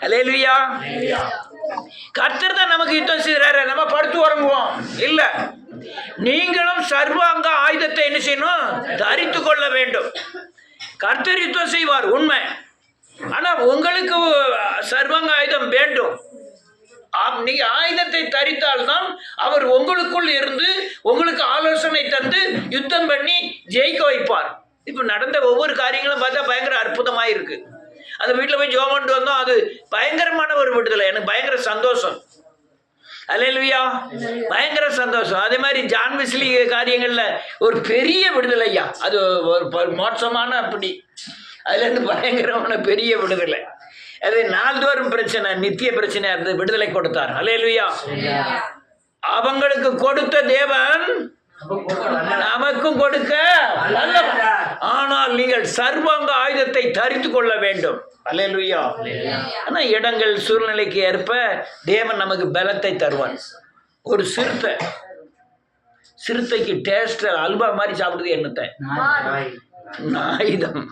அல்லேலூயா. கர்த்தர் தான் நமக்கு யுத்தம் செய்கிறாரு, நம்ம படுத்து உறங்குவோம் இல்ல. நீங்களும் சர்வாங்க ஆயுதத்தை என்ன செய்யணும்? தரித்து கொள்ள வேண்டும். கர்த்தர் யுத்தம் செய்வார் உண்மை. ஆனா உங்களுக்கு சர்வாங்க ஆயுதம் வேண்டும். நீங்க ஆயுதத்தை தரித்தால்தான் அவர் உங்களுக்குள் இருந்து உங்களுக்கு ஆலோசனை தந்து யுத்தம் பண்ணி ஜெயிக்க வைப்பார். இப்ப நடந்த ஒவ்வொரு காரியங்களும் பார்த்தா பயங்கர அற்புதமா இருக்கு. அந்த வீட்டில் போய் ஜெபம் பண்ணிட்டு வந்தோம், அது பயங்கரமான ஒரு விடுதலை. எனக்கு பயங்கர சந்தோஷம். அல்லேலூயா, பயங்கர சந்தோஷம். அதே மாதிரி ஜான் வெஸ்லி காரியங்கள்ல ஒரு பெரிய விடுதலையா, அது ஒரு மோசமான அப்படி அதுல இருந்து பயங்கரமான பெரிய விடுதலை. அது நாள்தோறும் பிரச்சனை, நித்திய பிரச்சனையா இருந்து விடுதலை கொடுத்தார். அல்லேலூயா. அவங்களுக்கு கொடுத்த தேவன் நமக்கும் கொடுக்க வல்லவர். ஆனால் நீங்கள் சர்வாங்க ஆயுதத்தை தரித்து கொள்ள வேண்டும். அல்லேலூயா. ஆனா இடங்கள் சூழ்நிலைக்கு ஏற்ப தேவன் நமக்கு பலத்தை தருவான். ஒரு சிறுத்தைக்கு டேஸ்ட் அல்வா மாதிரி சாப்பிடுறது என்னத்தை? நாயுதம்.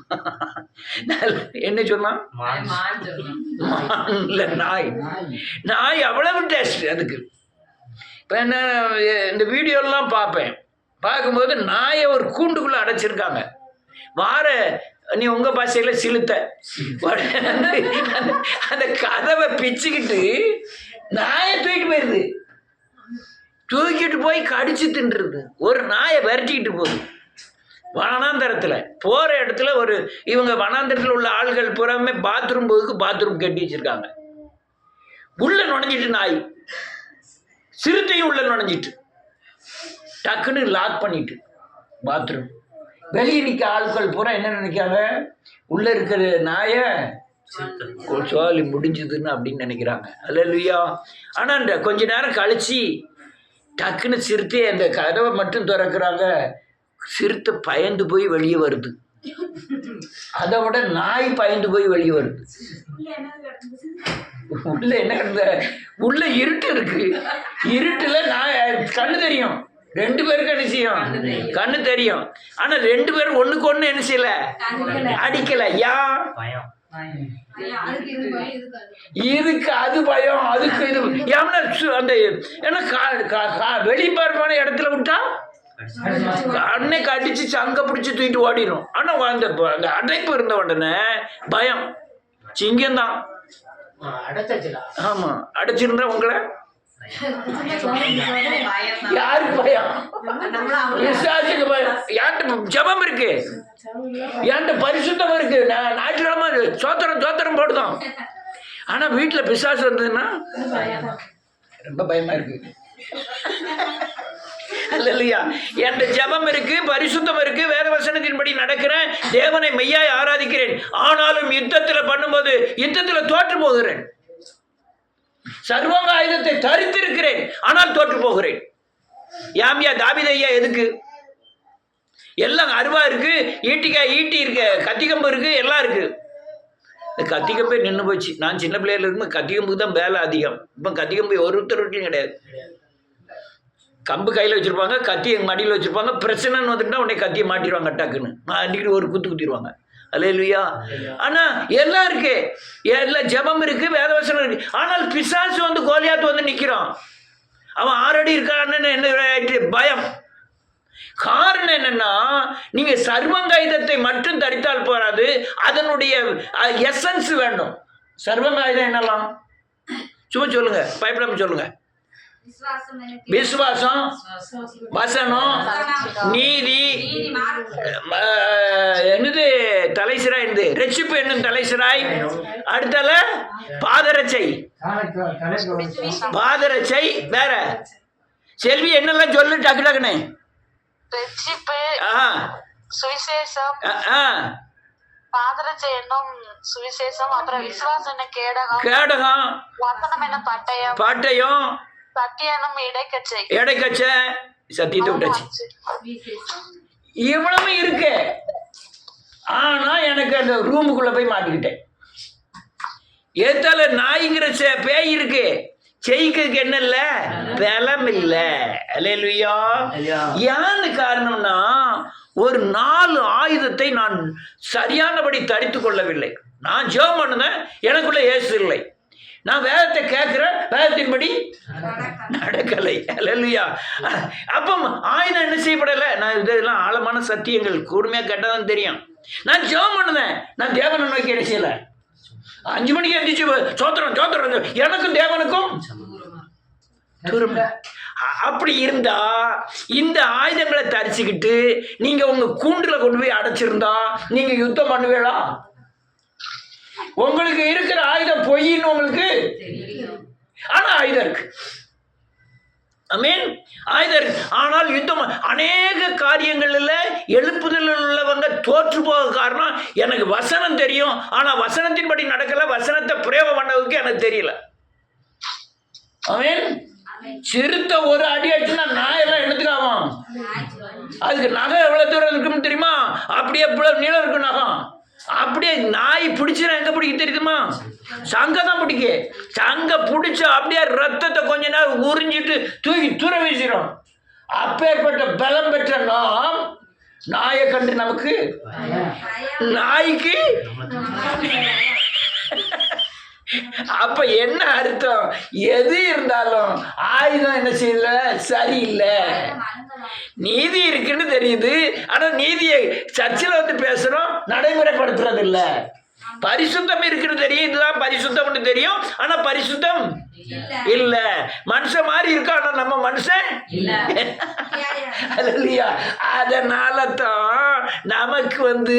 என்ன சொன்னா? நாய் அவ்வளவு டேஸ்ட் அதுக்கு. இப்போ என்ன, இந்த வீடியோலாம் பார்ப்பேன். பார்க்கும்போது நாயை ஒரு கூண்டுக்குள்ளே அடைச்சிருக்காங்க. நீ உங்கள் பாஷையில் சிலுத்த அந்த கதவை பிச்சுக்கிட்டு நாயை தூக்கிட்டு போய் கடிச்சு தின்றுது. ஒரு நாயை விரட்டிக்கிட்டு போகுது வனாந்தரத்தில். போகிற இடத்துல இவங்க வனாந்தரத்தில் உள்ள ஆள்கள் புறமே பாத்ரூம் போதுக்கு பாத்ரூம் கட்டி வச்சிருக்காங்க. உள்ள நுழைஞ்சிட்டு நாய், சிறுத்தையும் உள்ள நுழைஞ்சிட்டு டக்குன்னு லாக் பண்ணிட்டு பாத்ரூம். வெளியே நிற்க ஆட்கள் பூரா என்ன நினைக்காங்க? உள்ள இருக்கிற நாயை சோலி முடிஞ்சதுன்னு அப்படின்னு நினைக்கிறாங்க. அல்லேலூயா. ஆனால் இந்த கொஞ்ச நேரம் கழிச்சு டக்குன்னு சிறுத்தையை அந்த கதவை மட்டும் திறக்கிறாங்க. சிறுத்தை பயந்து போய் வெளியே வருது. அதை விட நாய் பயந்து போய் வெளியே வருது. உள்ள என்ன கிடந்த? உள்ள இருட்டு இருக்கு. இருட்டுல கண்ணு தெரியும். 2 பேருக்கு என்ன செய்யும்? கண்ணு தெரியும். ஆனா 2 பேரும் ஒண்ணுக்கு ஒண்ணு என்ன செய்யல, அடிக்கல. இதுக்கு அது பயம், அதுக்கு இது. அந்த ஏன்னா வெளிப்பார்ப்பான இடத்துல விட்டா அன்னைக்கு அடிச்சு சங்க பிடிச்சி தூக்கிட்டு ஓடிடும். ஆனா அந்த அடைப்பு இருந்த உடனே பயம். சிங்கம்தான். ஆமா, அடைச்சிருந்தா உங்களை யாருக்கு பயம்? விசுவாசிக்கு பயம். என்கிட்ட ஜபம் இருக்கு, என்கிட்ட பரிசுத்தம் இருக்கு. ஞாயிற்றுக்கிழமை சோத்திரம் போடுதோம். ஆனா வீட்டுல பிசாசு வந்ததுன்னா ரொம்ப பயமா இருக்கு. அல்லேலூயா. என்கிட்ட ஜபம் இருக்கு, பரிசுத்தம் இருக்கு, வேத வசனத்தின்படி நடக்கிறேன், தேவனை மெய்யாய் ஆராதிக்கிறேன். ஆனாலும் யுத்தத்தில் பண்ணும்போது யுத்தத்தில் தோற்று போகிறேன். சர்வாங்க ஆயுதத்தை தரித்திருக்கிறேன், ஆனால் தோற்று போகிறேன். யாமியா தாவீதையா எதுக்கு? எல்லாம் அருவா இருக்கு, ஈட்டி இருக்கு, கத்திகம்பு இருக்கு, எல்லாம் இருக்கு. இந்த கத்திகம்பே நின்று போச்சு. நான் சின்ன பிள்ளையில இருக்கும்போது கத்திகம்புக்கு தான் வேலை அதிகம். இப்போ கத்திகம்பு ஒருத்தருக்கும் கிடையாது. கம்பு கையில் வச்சுருப்பாங்க, கத்தி எங்கள் மடியில் வச்சுருப்பாங்க. பிரச்சனைன்னு வந்துட்டுனா உடனே கத்தியை மாட்டிடுவாங்க டக்குன்னு. அன்றைக்கி ஒரு குத்திடுவாங்க. அல்லேலூயா. ஆனால் எல்லாம் இருக்கு, எல்லாம் ஜபம் இருக்கு, வேதவசனம் இருக்கு. ஆனால் பிசாசு வந்து கோலியாத்து வந்து நிற்கிறான். அவன் 6 அடி இருக்கான்னு என்ன பயம். காரணம் என்னன்னா, நீங்க சர்வங்காயுதத்தை மட்டும் தரித்தால் போராது, அதனுடைய எசன்ஸ் வேண்டும். சர்வங்காயுதம் என்னலாம்? சும்மா சொல்லுங்க, பயப்படாம சொல்லுங்க. விசுவாசம், வசனம், நீதி, என்னது தலைசிராய், ரட்சிப்பு என்னும் தலைசிராய். அடுத்தால பாதரட்சை, வேற செல்வி என்னெல்லாம் சொல்லு டக்குன்னு. சுவிசேஷம், பாதரட்சை என்னும் சுவிசேஷம், அப்புறம் விசுவாசம் என்ன கேடகம், வசனம் என்ன பட்டயம், சத்தியம் இடைக்கச்சை, சத்தியத்தை விட்டாச்சு. இவ்வளவு இருக்கு. ஆனா எனக்கு அந்த ரூமுக்குள்ள போய் மாட்டிக்கிட்டேன். ஏத்தால நாய்ங்கிற பேய் இருக்கு, செய்கிறதுக்கு என்ன இல்ல, பலம் இல்ல. அல்லேலூயா. ஏன்னு காரணம்னா, ஒரு 4 ஆயுதத்தை நான் சரியானபடி தரித்து கொள்ளவில்லை. நான் ஜெபம் பண்ணுனேன், எனக்குள்ள இயேசு இல்லை. நான் வேதத்தை கேட்கிறேன், வேதத்தின்படி நடக்கலை. அல்லேலூயா. அப்போ ஆயுதம் என்ன செய்யப்படலை. நான் இதெல்லாம் ஆழமான சத்தியங்கள், கூர்மையாக கேட்டால் தெரியும். நான் ஜெபம் பண்ணுனேன், நான் தேவனை நோக்கி என்ன செய்யலை. 5 மணிக்கு எழுந்திரிச்சு சோத்திரம் சோத்திரம், எனக்கும் தேவனுக்கும் தூரம். அப்படி இருந்தா இந்த ஆயுதங்களை தரிச்சுக்கிட்டு நீங்க உங்க கூண்டுல கொண்டு போய் அடைச்சிருந்தா நீங்க யுத்தம் பண்ணுவீங்களா? உங்களுக்கு இருக்கிற ஆயுதம் பொய்ன்னு உங்களுக்கு, ஆனா ஆயுதம் இருக்கு. ஆமென். ஆயுதம் இருக்கு, ஆனால் யுத்தம். அநேக காரியங்கள்ல எழுப்புதல் உள்ளவங்க தோற்று போக காரணம், எனக்கு வசனம் தெரியும், ஆனா வசனத்தின்படி நடக்கல, வசனத்தை பிரயோகம் பண்ணதுக்கு எனக்கு தெரியல. ஆமென். சிறுத்தை ஒரு அடி அடிச்சுன்னா நாயெல்லாம் எடுத்துக்காவும். அதுக்கு நகை எவ்வளவு தூரம் இருக்குன்னு தெரியுமா? அப்படியே நீளம் இருக்கும் நகம். அப்படியே நாய் பிடிச்சிடும். எங்க பிடிக்க தெரியுமா? சங்க தான் பிடிக்க. சங்க பிடிச்சா அப்படியே ரத்தத்தை கொஞ்ச நேரம் உறிஞ்சிட்டு தூக்கி தூர வீசிடும். அப்பேற்பட்ட பலம் பெற்ற நாம் நாயை கண்டு நமக்கு, நாய்க்கு அப்ப என்ன அர்த்தம்? எது இருந்தாலும் ஆயுதம் என்ன செய்யல, சரியில்லை. நீதி இருக்குன்னு தெரியுது, ஆனா நீதியை சர்ச்சில் வந்து பேசுறோம், நடைமுறைப்படுத்துறது இல்ல. பரிசுத்தம் இருக்குன்னு தெரியும், இதுதான் பரிசுத்தம்னு தெரியும், ஆனா பரிசுத்தம் இல்ல. மனுஷன் மாதிரி இருக்கா, ஆனா நம்ம மனுஷன் இல்லையா? அதனால தான் நமக்கு வந்து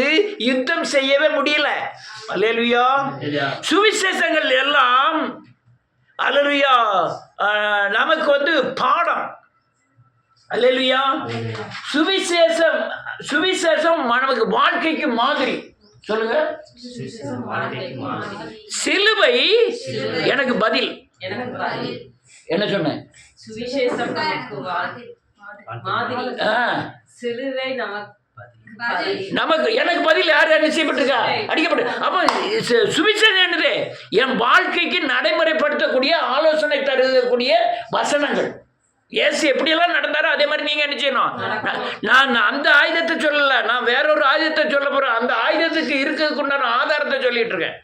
யுத்தம் செய்யவே முடியல. அல்லேலூயா. சுவிசேஷங்கள் எல்லாம் அல்லேலூயா நமக்கு வந்து பாடம். அல்லேலூயா. சுவிசேஷம் நமக்கு வாழ்க்கைக்கு மாதிரி. சொல்லுங்க. சிலுவை எனக்கு பதில். என்ன சொன்னேன்? சுவிசேஷம் நமக்கு எனக்கு பதில் யார் நிச்சயப்பட்டிருக்கா? அடிக்கப்பட்டு. அப்ப சுவிசேஷம் என்னது? என் வாழ்க்கைக்கு நடைமுறைப்படுத்தக்கூடிய, ஆலோசனை தரக்கூடிய வசனங்கள். இயேசு எப்படியெல்லாம் நடந்தாரோ அதே மாதிரி நீங்க என்ன செய்யணும். நான் அந்த ஆயுதத்தை சொல்லல, நான் வேறொரு ஆயுதத்தை சொல்ல போறேன். அந்த ஆயுதத்துக்கு இருக்கிறதுக்கு உண்டான ஆதாரத்தை சொல்லிட்டு இருக்கேன்.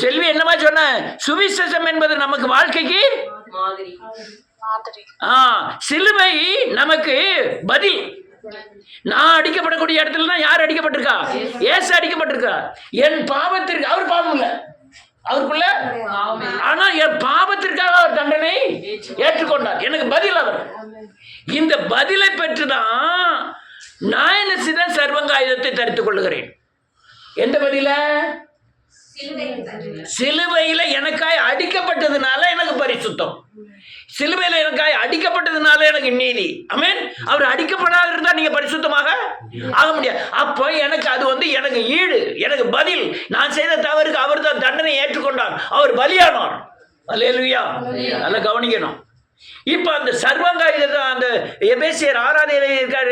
செல்வி என்னமா சொன்ன? சுவிசேஷம் என்பது நமக்கு வாழ்க்கைக்கு சிலுவை நமக்கு பதில். நான் அடிக்கப்படக்கூடிய இடத்துல தான் யார் அடிக்கப்பட்டிருக்கா? இயேசு அடிக்கப்பட்டிருக்கா. என் பாவத்திற்கு அவர் பாவம் இல்லை அவருக்குள்ள, ஆனா என் பாவத்திற்காக அவர் தண்டனை ஏற்றுக்கொண்டார். எனக்கு பதில் அவர். இந்த பதிலை பெற்றுதான் நான் என்ன செய்தேன்? சர்வங்க ஆயுதத்தை தரித்துக் கொள்ளுகிறேன். எந்த பதில? சிலுவையில எனக்காய் அடிக்கப்பட்டதுனால எனக்கு பரிசுத்தம். சிலுவையில எனக்காய் அடிக்கப்பட்டதுனால எனக்கு நீதி. ஆமென். அவர் அடிக்கப்படாத இருந்தா நீங்க பரிசுத்தமாக ஆக முடியாது. அப்போ எனக்கு அது வந்து எனக்கு ஈடு, எனக்கு பதில். நான் செய்த தவறுக்கு அவர் தான் தண்டனை ஏற்றுக்கொண்டார், அவர் பலியானார். அல்லேலூயா. நல்லா கவனிக்கணும். இப்ப அந்த சர்வங்காயுதம், அந்த எபேசியர் 6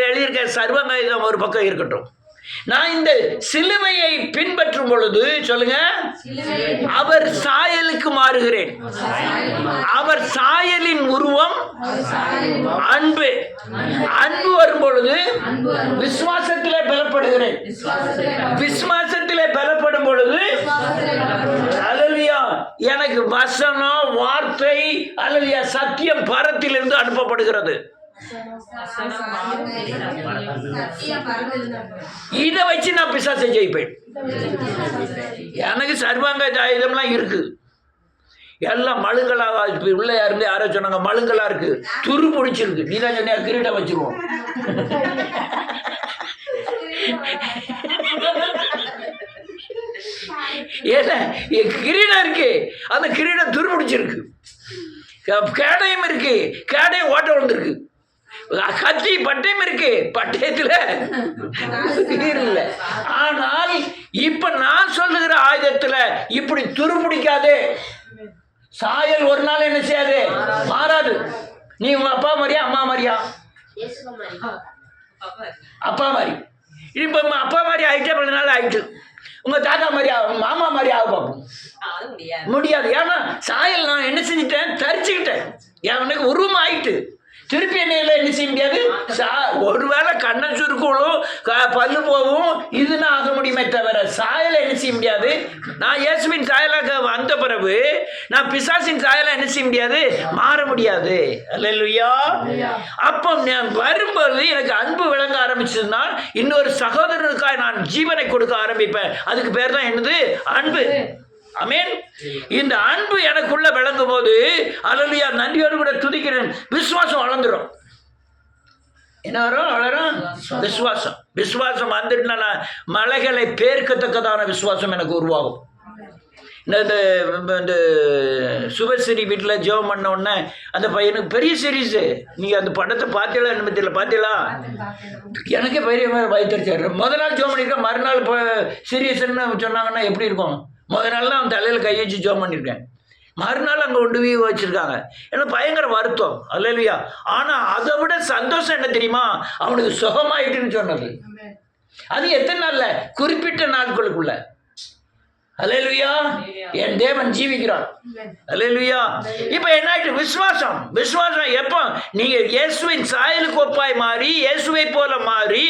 எழுதியிருக்க சர்வங்காயுதம் ஒரு பக்கம் இருக்கட்டும். நான் இந்த சிலுவையை பின்பற்றும் பொழுது சொல்லுங்க, அவர் சாயலுக்கு மாறுகிறேன். அவர் சாயலின் உருவம் அன்பு. அன்பு வரும் பொழுது விசுவாசத்திலே பலப்படுகிறேன். விசுவாசத்திலே பலப்படும் பொழுது அல்லேலூயா எனக்கு வசனம், வார்த்தை, அல்லேலூயா சத்தியம் பரத்திலிருந்து அனுப்பப்படுகிறது. இதை வச்சு நான் பிசாசை ஜெயிப்பேன். எனக்கு சர்வாங்க ஆயுதம்லாம் இருக்கு, எல்லாம் மழுங்களா. உள்ள இருந்து யாரோ சொன்னாங்க மழுங்களா இருக்கு, துரு முடிச்சிருக்கு. நீ தான் சொன்ன கிரீடம் வச்சுருவோம். ஏன்னா கிரீடம் இருக்கு, அந்த கிரீடம் துரு முடிச்சிருக்கு. கேடயம் இருக்கு, கேடயம் ஓட்ட வந்துருக்கு. கத்தி பட்டயம் இருக்கு, பட்டயத்துல இல்லை. ஆனால் இப்ப நான் சொல்லுகிற ஆயுதத்துல இப்படி துருப்பிடிக்காது. சாயல் ஒரு நாள் என்ன செய்யாது, மாறாது. நீ உங்க அப்பா மாதிரியா அம்மா மாதிரியா? அப்பா மாதிரி. இப்ப அப்பா மாதிரி ஆயிட்டே பல நாள் ஆயிட்டு. உங்க தாத்தா மாதிரியா, மாமா மாதிரி ஆக பார்ப்போம் முடியாது. ஏன்னா சாயல் நான் என்ன செஞ்சுட்டேன், தரிச்சுக்கிட்டேன். எனக்கு உருவம் ஆயிட்டு. திருப்பி என்ன செய்ய முடியாது. ஒருவேளை கண்ணை சுருக்குள்ளும் பல்லு போகும் இதுன்னு ஆக முடியுமே தவிர சாயலை என்ன செய்ய முடியாது. நான் இயேசுவின் சாயலாக வந்த பிறகு நான் பிசாசின் சாயலை என்ன செய்ய முடியாது, மாற முடியாது. அல்லேலூயா. அப்போ நான் வரும்போது எனக்கு அன்பு விளங்க ஆரம்பிச்சதுன்னா இன்னொரு சகோதரனுக்காக நான் ஜீவனை கொடுக்க ஆரம்பிப்பேன். அதுக்கு பேர் தான் என்னது, அன்பு. ஆமென். இந்த அன்பு எனக்குள்ள விளங்கும் போது அல்லேலூயா நன்றியோடு கூட துதிக்கிறேன். விசுவாசம் வளர்ந்துடும். என்ன வரும், வளரும் விசுவாசம். விசுவாசம் வந்துட்டுனா மலைகளை பேர்க்கத்தக்கதான விசுவாசம் எனக்கு உருவாகும். இந்த சுபஸ்ரீ வீட்டில் ஜெபம் பண்ண உடனே அந்த பையனுக்கு பெரிய சீரீஸு. நீங்கள் அந்த படத்தை பார்த்தீங்களா என்ன பற்றியில் பார்த்தீங்களா? எனக்கே பெரிய வயிற்றுச்சார். முதல் நாள் ஜெபம் பண்ணியிருக்கேன், மறுநாள் இப்போ சீரியஸ்ன்னு சொன்னாங்கன்னா எப்படி இருக்கும்? முதல் நாள் தான் அவன் தலையில் கை வச்சு ஜெபம் பண்ணியிருக்கேன், மறுநாள் அங்கே கொண்டு போய் வச்சுருக்காங்க. ஏன்னா பயங்கர வருத்தம். அல்லேலூயா. ஆனால் அதை விட சந்தோஷம் என்ன தெரியுமா, அவனுக்கு சுகமாயிட்டுன்னு சொன்னது. அது எத்தனை நாளில், குறிப்பிட்ட நாட்களுக்குள்ள. அல்லேலூயா. என் தேவன் ஜீவிக்கிறான். அல்லேலூயா. இப்போ என்ன ஆயிட்டு, விசுவாசம். விசுவாசம் எப்போ நீங்க இயேசுவின் சாயலுக்கு ஒப்பாய் மாறி இயேசுவை போல மாறி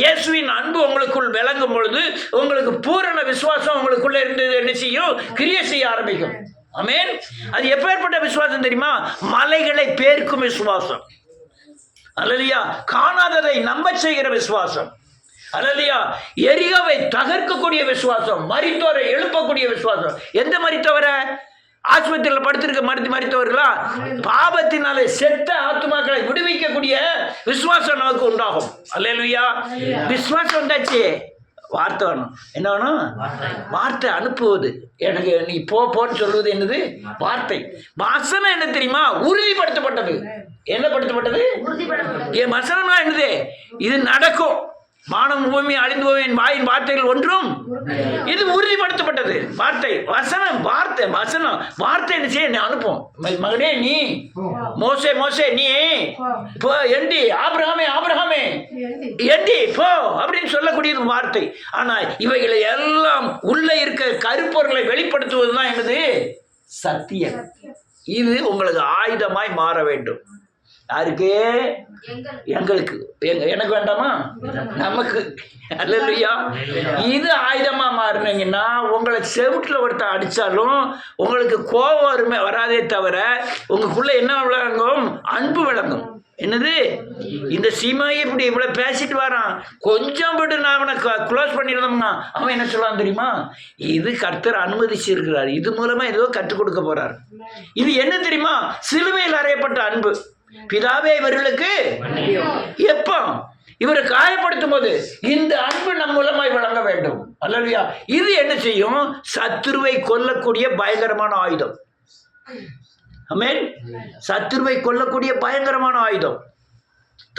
இயேசுவின் அன்பு உங்களுக்குள் விளங்கும் பொழுது உங்களுக்கு பூரண விசுவாசம் உங்களுக்குள்ள இருந்து என்ன செய்யும், கிரியை செய்ய ஆரம்பிக்கும். ஆமென். அது எப்பேற்பட்ட விசுவாசம் தெரியுமா, மலைகளை பேர்க்கும் விசுவாசம். அல்லேலூயா. காணாததை நம்ப செய்கிற விசுவாசம். அல்லேலூயா. எரிகோவை தகர்க்கக்கூடிய விசுவாசம், மரித்தோரை எழுப்பக்கூடிய விசுவாசம். எந்த மரித்தவரை, ஆஸ்பத்திரியில் படுத்திருக்க மரித்தவர்களா, பாவத்தினாலே செத்த ஆத்துமாக்களை விடுவிக்கக்கூடிய விசுவாசம் நமக்கு உண்டாகும். அல்லேலூயா. விசுவாசம் வந்தாச்சு, வார்த்தை வேணும். என்ன வேணும், வார்த்தை அனுப்புவது. எனக்கு நீ போன்னு சொல்வது என்னது, வார்த்தை. வசனம் என்ன தெரியுமா, உறுதிப்படுத்தப்பட்டது. என்ன படுத்தப்பட்டது, என் வசனம்னா என்னது, இது நடக்கும். வானம் பூமி அழிந்து போய் என் வாயின் வார்த்தைகள் ஒன்றும், இது உறுதிப்படுத்தப்பட்டது. வார்த்தை, வசனம், வார்த்தை, வசனம், வார்த்தை என்ன செய்ய, அனுப்பும். மகனே நீ, மோசே மோசே நீ போ, எண்டி ஆபிரகாமே ஆபிரகாமே எண்டி போ அப்படின்னு சொல்லக்கூடியது வார்த்தை. ஆனால் இவைகளை எல்லாம் உள்ள இருக்க கருப்பொருளை வெளிப்படுத்துவது தான் என்னது, சத்தியம். இது உங்களுக்கு ஆயுதமாய் மாற வேண்டும். யாருக்கு, எங்களுக்கு. எனக்கு வேண்டாமா, நமக்கு. அல்லேலூயா. இது ஆயுதமா மாறினீங்கன்னா உங்களை செவுட்டில் ஒருத்தர் அடித்தாலும் உங்களுக்கு கோபம் வராதே தவிர உங்களுக்குள்ள என்ன விளங்கும், அன்பு விளங்கும். என்னது, இந்த சீமாயை இப்படி இவ்வளோ பேசிட்டு வரான், கொஞ்சம் விட்டு நான் அவனை க்ளோஸ் பண்ணியிருந்தோம்னா அவன் என்ன சொல்லலாம் தெரியுமா, இது கர்த்தர் அனுமதிச்சிருக்கிறார், இது மூலமாக ஏதோ கற்றுக் கொடுக்க போறார். இது என்ன தெரியுமா, சிலுவையில் அறையப்பட்ட அன்பு. பிதாவே இவர்களுக்கு எப்போ இவரை காயப்படுத்தும் போது இந்த அன்பு நம் மூலமாய் வழங்க வேண்டும். அல்லேலூயா. இது என்ன செய்யும், சத்துருவை கொல்லக்கூடிய பயங்கரமான ஆயுதம். ஆமென். சத்துருவை கொல்லக்கூடிய பயங்கரமான ஆயுதம்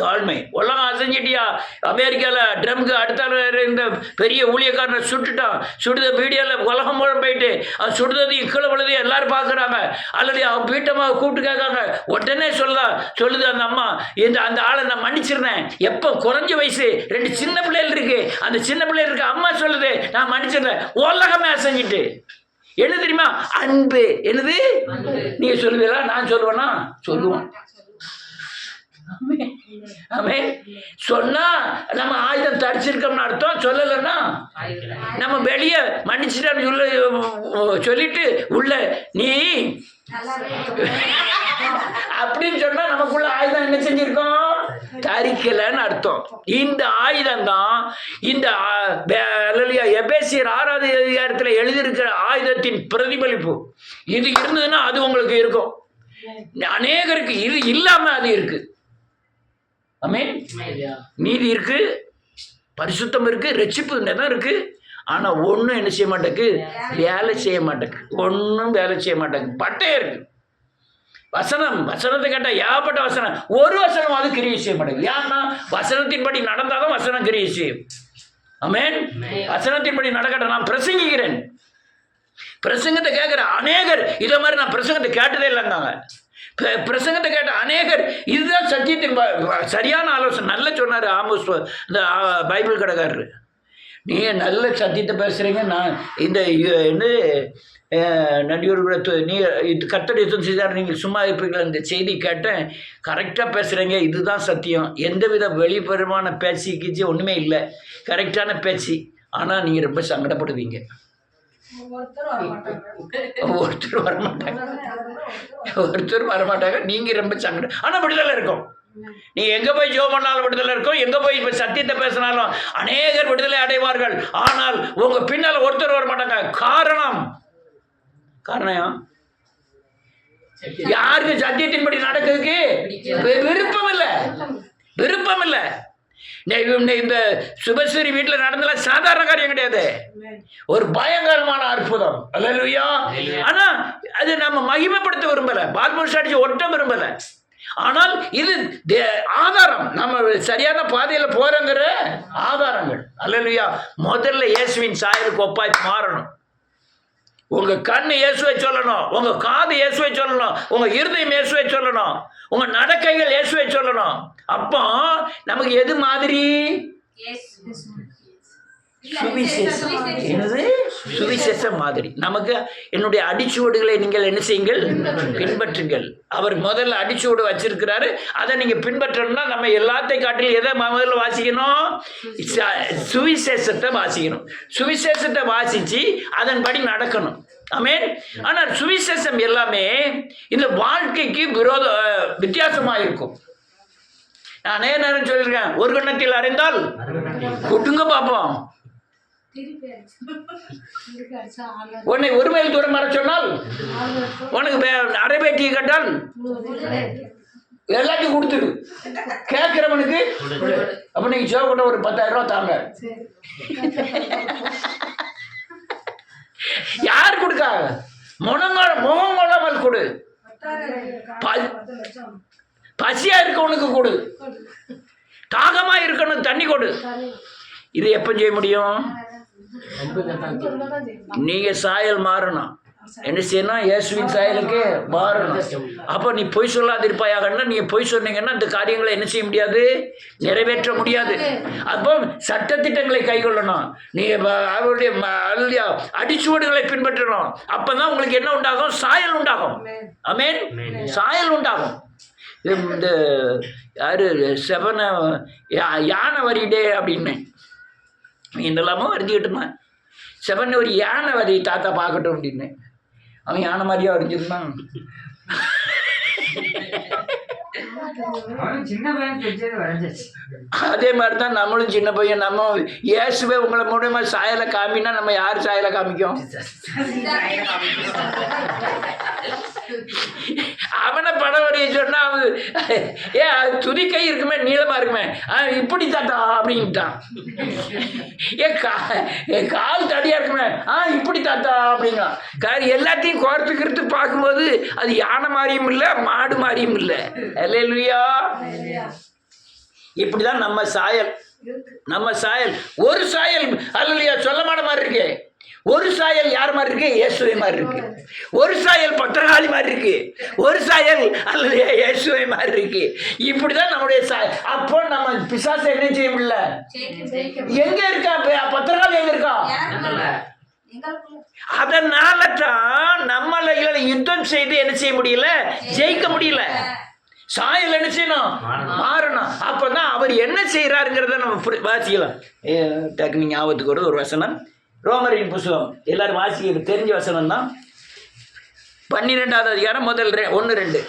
தாழ்மை. உலகம் அசைஞ்சிட்டியா, அமெரிக்காவில் ட்ரம்க்கு அடுத்தால இந்த பெரிய ஊழியக்காரனை சுட்டுட்டான், சுடுத வீடியோவில் உலகம் மூலம் போயிட்டு அது சுடுறதையும் கீழே விழுதையும் எல்லாரும் பார்க்குறாங்க. அல்லது அவன் வீட்டமாக கூப்பிட்டு கேட்காங்க, உடனே சொல்லுது அந்த அம்மா, அந்த ஆளை நான் மன்னிச்சிருந்தேன். எப்போ, குறைஞ்ச வயசு 2 சின்ன பிள்ளைகள் இருக்கு, அந்த சின்ன பிள்ளைகள் இருக்கு, அம்மா சொல்லுது நான் மன்னிச்சிருந்தேன். உலகமே அசைஞ்சிட்டு. என்ன தெரியுமா, அன்பு. என்னது, நீங்க சொல்லுவீங்களா, நான் சொல்லுவேன்னா, சொல்லுவோம். ஆமென். சொன்னா நம்ம ஆயுதம் தரிச்சிருக்கோம்னு அர்த்தம். சொல்லலைன்னா நம்ம வெளியே மன்னிச்சுட்டான்னு சொல்லிட்டு உள்ள நீ அப்படின்னு சொன்னா நமக்குள்ள ஆயுதம் என்ன செஞ்சிருக்கோம், தரிக்கலன்னு அர்த்தம். இந்த ஆயுதம் தான் இந்த எபேசியர் 6வது அதிகாரத்தில் எழுதியிருக்கிற ஆயுதத்தின் பிரதிபலிப்பு. இது இருந்ததுன்னா அது உங்களுக்கு இருக்கும். அநேகருக்கு இது இல்லாம அது இருக்கு. ஆமென். நீதி இருக்கு, பரிசுத்தம் இருக்கு, ரட்சிப்பு தான் இருக்கு. ஆனா ஒன்றும் என்ன செய்ய மாட்டேக்கு, வேலை செய்ய மாட்டேக்கு. ஒன்றும் வேலை செய்ய மாட்டேக்கு. பட்டையே இருக்கு. வசனத்தை கேட்டால் ஏகப்பட்ட வசனம், ஒரு வசனம் அது கிரியை செய்ய மாட்டேங்குது. ஏன்னா வசனத்தின்படி நடந்தாதான் வசனம் கிரியை செய்யும். ஆமென். வசனத்தின்படி நடக்கட்டும். நான் பிரசங்கிக்கிறேன், பிரசங்கத்தை கேட்குற அநேகர் இதை மாதிரி நான் பிரசங்கத்தை கேட்டதே இல்லைங்காங்க. பிரசங்கத்தை கேட்ட அநேகர் இதுதான் சத்தியத்தின் சரியான ஆலோசனை. நல்லா சொன்னார் ஆமோஸ், இந்த பைபிள் கடைக்காரரு. நீங்கள் நல்ல சத்தியத்தை பேசுகிறீங்க. நான் இந்த என்ன நடிகர் கூட நீ இது கர்த்தர் யுத்தம் செய்தார், நீங்கள் சும்மா இருப்பீங்களா, இந்த செய்தி கேட்டேன். கரெக்டாக பேசுகிறீங்க, இதுதான் சத்தியம். எந்தவித வெளிப்புறமான பேச்சு கீச்சு ஒன்றுமே இல்லை, கரெக்டான பேச்சு. ஆனால் நீங்கள் ரொம்ப சங்கடப்படுவீங்க. ஒருத்தர் வரமாட்டாங்க, நீங்கள் ரொம்ப சங்கடம். ஆனால் விடுதலை இருக்கும். நீ எங்க போய் ஜெபம் பண்ணாலும் விடுதலை இருக்கும், எங்க போய் இப்ப சத்தியத்தை பேசினாலும் அநேகர் விடுதலை அடைவார்கள். ஆனால் உங்க பின்னால ஒருத்தர் வர மாட்டாங்க. காரணம் யாருக்கு சத்தியத்தின்படி நடக்கிறதுக்கு விருப்பம் இல்லை. இந்த சுபஸ்ரீ வீட்டில் நடந்தல சாதாரண காரியம் கிடையாது, ஒரு பயங்கரமான அற்புதம். அல்லேலூயா. ஆனா அது நம்ம மகிமைப்படுத்த விரும்பல, பால்மோஸ் அடிச்சு ஒட்ட விரும்பல. ஆனால் இது ஆதாரம், நம்ம சரியான பாதையில் போறங்கிற ஆதாரங்கள். அல்லேலூயா. முதல்ல இயேசுவின் சாயலுக்கு ஒப்பாய் மாறணும். உங்க கண்ணு இயேசுவை சொல்லணும், உங்க காது இயேசுவை சொல்லணும், உங்க இருதயம் இயேசுவை சொல்லணும், உங்க நடக்கைகள் இயேசுவை சொல்லணும். அப்போ நமக்கு எது மாதிரி? சுவிசேஷம் மாதிரி. நமக்கு என்னுடைய அடிச்சுவடுகளை நீங்கள் என்ன செய்யுங்கள்? பின்பற்றுங்கள். அவர் முதல்ல அடிச்சுவடு வச்சிருக்கிறாரு, அதை நீங்க பின்பற்றணும்னா நம்ம எல்லாத்தையும் காட்டிலும் எதை முதல்ல வாசிக்கணும்? சுவிசேஷத்தை வாசிக்கணும். சுவிசேஷத்தை வாசிச்சு அதன்படி நடக்கணும். ஆமென். ஆனால் சுவிசேஷம் எல்லாமே இந்த வாழ்க்கைக்கு வித்தியாசமா இருக்கும். நான் அநேக நேரம் சொல்லியிருக்கேன், ஒரு கண்ணத்தில் அறைந்தால் கொட்டுங்க பார்ப்போம். உன்னை ஒரு மைல் தூரம் வர சொன்னால், உனக்கு அரைவேட்டியை கட்டால் எல்லாத்தையும் கொடுத்துரு. கேட்கிறவனுக்கு அப்ப நீங்க சேவப்பட்ட ஒரு 10,000 ரூபாய் தாங்க. யார் கொடுக்கா? முகம் கொள்ளாமல் கொடு. பசியா இருக்கவனுக்கு கொடு, தாகமா இருக்கணும் தண்ணி கொடு. இது எப்ப செய்ய முடியும்? நீங்க சாயல் மாறணும். என்ன செய்யணும்? இயேசுவின் சாயலுக்கு மாறணும். அப்போ நீ பொய் சொல்லாதிருப்பாயாகன்னா, நீங்க பொய் சொன்னீங்கன்னா இந்த காரியங்களை என்ன செய்ய முடியாது? நிறைவேற்ற முடியாது. அப்போ சட்டத்திட்டங்களை கைக்கொள்ளணும். நீ அவருடைய அடிச்சுவடுகளை பின்பற்றணும். அப்பதான் உங்களுக்கு என்ன உண்டாகும்? சாயல் உண்டாகும். ஆமென். சாயல் உண்டாகும். இந்த யாரு செவன யானை வரிடே அப்படின்னு இதெல்லாமோ வரைஞ்சிக்கிட்டு இருந்தான். செவன் ஒரு யானை வரி தாத்தா பார்க்கட்டும் அப்படின்னு. அவன் யானை மாதிரியா வரைஞ்சிருந்தான். அதே மாதிரிதான் நம்மளும் சின்ன பையன். நம்ம இயேசுவே உங்களை மூலமா சாயலை காமினா நம்ம யார் சாயலை காமிக்கும்? அவனை படம் வரைய சொன்னா துதிக்கை இருக்குமே, நீளமா இருக்குமே, இப்படி தாத்தா அப்படின்ட்டான். கால் தடியா இருக்குமே, இப்படி தாத்தா அப்படிங்க. எல்லாத்தையும் கோர்த்துக்கிறது பார்க்கும்போது அது யானை மாதிரியும் இல்லை, மாடு மாதிரியும் இல்லை. அல்லேலூயா. இப்படிதான் நம்ம சாயல். ஒரு சாயல் அல்லேலூயா சொல்லமான மாதிரி இருக்கு. ஒரு சாயல் யார் மாதிரி இருக்கு? இயேசுவை மாதிரி இருக்கு. ஒரு சாயல் பத்திரகாளி மாதிரி இருக்கு. ஒரு சாயல் அல்லது இயேசுவை மாதிரி இருக்கு. இப்படிதான் நம்முடைய சாயல். அப்போ நம்ம பிசாசை என்ன செய்ய முடியல. எங்க இருக்கா பத்திரகாளி? எங்க இருக்கா? அதனால தான் நம்மள யுத்தம் செய்து என்ன செய்ய முடியல, ஜெயிக்க முடியல. சாயல் என்ன செய்யணும்? மாறணும். அப்பதான் அவர் என்ன செய்யறாருங்கிறத நம்ம வாசிக்கலாம். டக்குனு ஞாபகத்துக்கு ஒரு வசனம், ரோமரின் புஸ்தகம் எல்லாரும் வாசிக்க தெரிஞ்ச வசனம் தான். 12வது அதிகாரம் முதல் 1-2.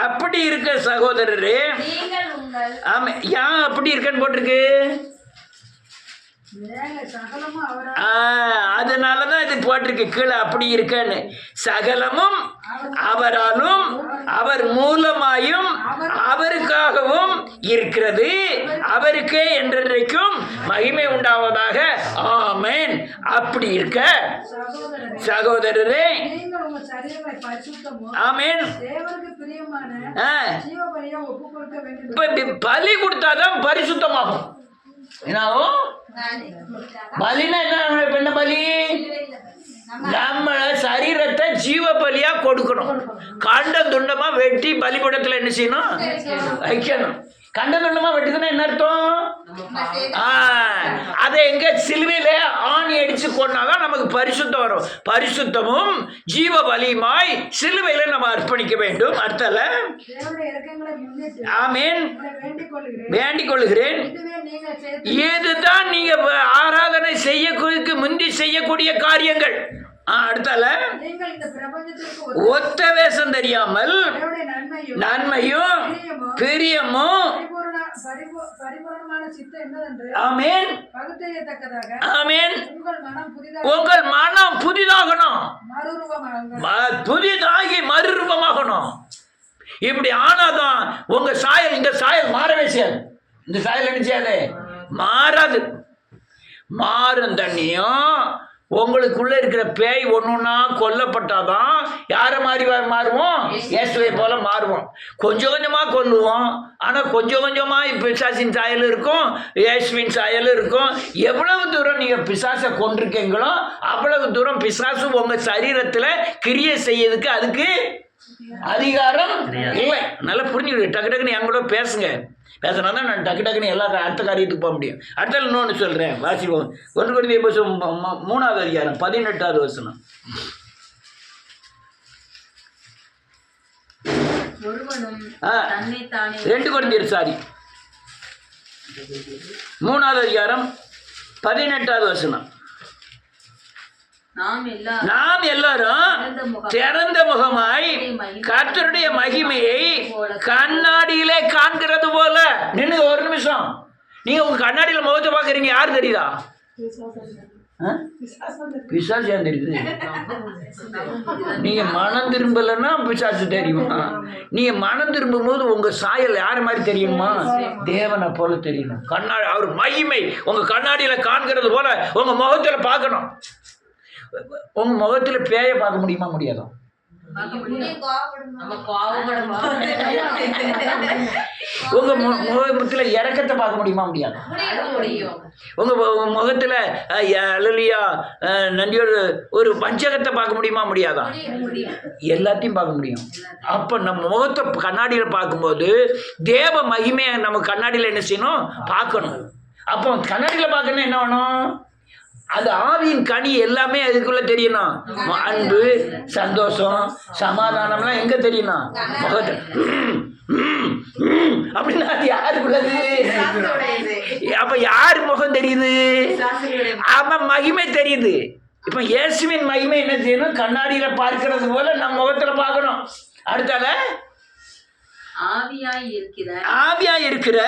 அப்படி இருக்க சகோதரரே, ஆமா, ஏன் அப்படி இருக்கன்னு போட்டிருக்கு? அதனாலதான் இது போட்டிருக்கு கீழே, அப்படி இருக்கன்னு. சகலமும் அவராலும் அவர் மூலமாயும் அவருக்காகவும் இருக்கிறது, அவருக்கே என்றைக்கும் மகிமை உண்டாவதாக. ஆமென். அப்படி இருக்க சகோதரரே, ஆமென், பலி கொடுத்தாதான் பரிசுத்தமாகும். என்னாகும்? பலினா என்ன? பலி நம்ம சரீரத்தை ஜீவ பலியா கொடுக்கணும். கண்டம் துண்டமா வெட்டி பலிபடத்துல என்ன செய்யணும்? வைக்கணும். கண்டம் துண்டமா வெட்டுதுன்னா என்ன அர்த்தம்? அதை எங்க சிலுவையில ஆணி அடிச்சு கொண்டாதான் நமக்கு பரிசுத்தம் வரும். பரிசுத்தமும் ஜீவ பலியுமாய் சிலுவையில நம்ம அர்ப்பணிக்க வேண்டும். அர்த்தல ஆமேன். வேண்டிக் கொள்கிறேன். இதுதான் நீங்க ஆராதனை செய்ய முந்தி செய்யக்கூடிய காரியங்கள். அடுத்தால ஒத்த வேஷம் தெரியாமல் நன்மையும் பிரியமும் ஆமென் ஆமென் உங்கள் மனம் புதிதாகணும், புதிதாகி மறுரூபமாகணும். இப்படி ஆனாதான் உங்க சாயல், இந்த சாயல் மாறவே செய்யாது. இந்த சாயல் என்ன செய்யாது? மாறாது. மாறும் தண்ணியும் உங்களுக்குள்ள இருக்கிற பேய் ஒன்றுன்னா கொல்லப்பட்டாதான் யாரை மாதிரி மாறுவோம்? இயேசுவை போல மாறுவோம். கொஞ்சம் கொஞ்சமாக கொல்லுவோம், ஆனால் கொஞ்சம் கொஞ்சமாக பிசாசின் சாயல் இருக்கும், இயேசுவின் சாயல் இருக்கும். எவ்வளவு தூரம் நீங்கள் பிசாசை கொண்டிருக்கீங்களோ அவ்வளவு தூரம் பிசாசு உங்கள் சரீரத்தில் கிரியை செய்யறதுக்கு அதுக்கு அதிகாரம் இல்லை. நல்லா புரிஞ்சுக்கிட்டு டக்கு டக்குன்னு என் கூட பேசுங்க. பேசினா தான் நான் டக்கு டக்குன்னு எல்லா அடுத்த காரியத்துக்கு போக முடியும். அடுத்த இன்னொன்று சொல்கிறேன், வாசிப்போம். 1 Corinthians 3வது அதிகாரம் 18வது வசனம். 2 Corinthians 3வது அதிகாரம் 18வது வசனம். நாம் எல்லாரும் திறந்த முகமாய் கர்த்தருடைய மகிமையை கண்ணாடியிலே காண்கிறது போல. நின்று ஒரு நிமிஷம். நீங்க உங்க கண்ணாடியில முகத்தை பாக்குறீங்க, யாரு தெரியுதா? பிசாசு ஏன் தெரியுது? நீங்க மனம் திரும்பலன்னா பிசாசு தெரியுமா? நீங்க மனம் திரும்பும் போது உங்க சாயல் யாரு மாதிரி தெரியுமா? தேவனை போல தெரியணும். கண்ணாடி அவர் மகிமை உங்க கண்ணாடியில காண்கிறது போல உங்க முகத்துல பார்க்கணும். உங்க முகத்துல பேய பார்க்க முடியுமா? முடியாதோ? உங்க முகத்துல இறக்கத்தை பார்க்க முடியுமா? முடியாது. உங்க முகத்துல நன்றியோடு ஒரு வஞ்சகத்தை பார்க்க முடியுமா? முடியாதா? எல்லாத்தையும் பார்க்க முடியும். அப்ப நம்ம முகத்தை கண்ணாடியில பார்க்கும்போது தேவ மகிமையை நம்ம கண்ணாடியில என்ன செய்யணும்? பார்க்கணும். அப்போ கண்ணாடியில பார்க்கணும் என்ன வேணும்? அது ஆவியின் கனி எல்லாமே அதுக்குள்ள தெரியணும். அன்பு, சந்தோஷம், சமாதானம்லாம் எங்க தெரியணும்? முகத்தை. அப்படின்னா அது யாருக்குள்ளது? அப்ப யாரு முகம் தெரியுது? அவன் மகிமை தெரியுது. இப்ப இயேசுவின் மகிமை என்ன செய்யணும்? கண்ணாடியில பார்க்கிறது போல நம்ம முகத்துல பார்க்கணும். அடுத்தால ஆவியாய் இருக்கிற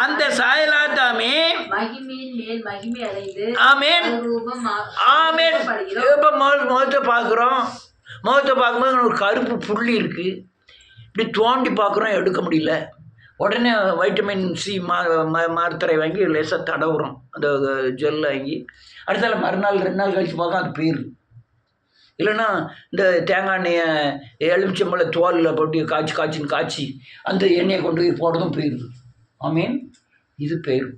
அந்த சாயலா தாமே மகிமையின் மேல் மகிமை அடைந்து ஆமென் ஆமென். இப்ப முகத்தை பார்க்கிறோம். முகத்தை பார்க்கும்போது ஒரு கருப்பு புள்ளி இருக்கு. இப்படி தோண்டி பார்க்குறோம், எடுக்க முடியல. உடனே வைட்டமின் சி மாத்திரை வாங்கி லேசாக தடவுறோம், அந்த ஜெல் வாங்கி. அடுத்தால மறுநாள் 2 நாள் கழிச்சு பார்க்க அது போயிடுது. இல்லைன்னா இந்த தேங்காய் எண்ணெயை எலுமிச்சம்பழ தோலில் போட்டு காய்ச்சி அந்த எண்ணெயை கொண்டு போய் போடுறதும் போயிடுது. ஆமீன். இது போயிடும்.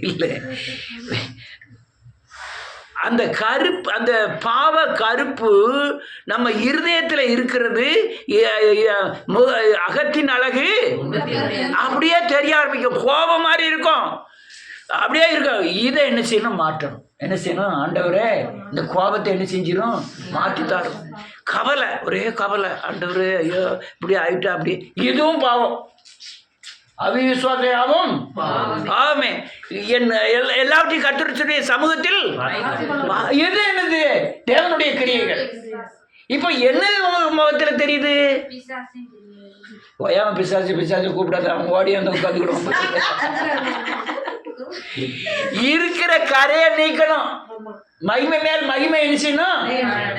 இல்லை, அந்த கருப்பு, அந்த பாவ கருப்பு நம்ம இருதயத்தில் இருக்கிறது. அகத்தின் அழகு அப்படியே தெரிய ஆரம்பிக்கும். கோபம் மாதிரி இருக்கும், அப்படியே இருக்கும். இதை என்ன செய்யணும்? மாற்றணும். என்ன செய்யணும்? ஆண்டவரே இந்த கோபத்தை என்ன செஞ்சிடும்? மாற்றித்தாரும். கவலை, ஒரே கவலை. ஆண்டவரே ஐயோ இப்படி ஆயிட்டா, அப்படி. இதுவும் பாவம், அவிசுவாசம். ஆமே. எல்லாவற்றையும் கர்த்தருடைய சமூகத்தில் எது என்னது? தேவனுடைய கிரியைகள். இப்ப என்ன முகத்துல தெரியுது? ஓயாம பிசாசு கூப்பிடாத, அவங்க ஓடி வந்து உட்காந்துக்கிடுவோம். இருக்கிற கரையை நீக்கணும். மகிமை மேல் மகிமை என்ன செய்யணும்?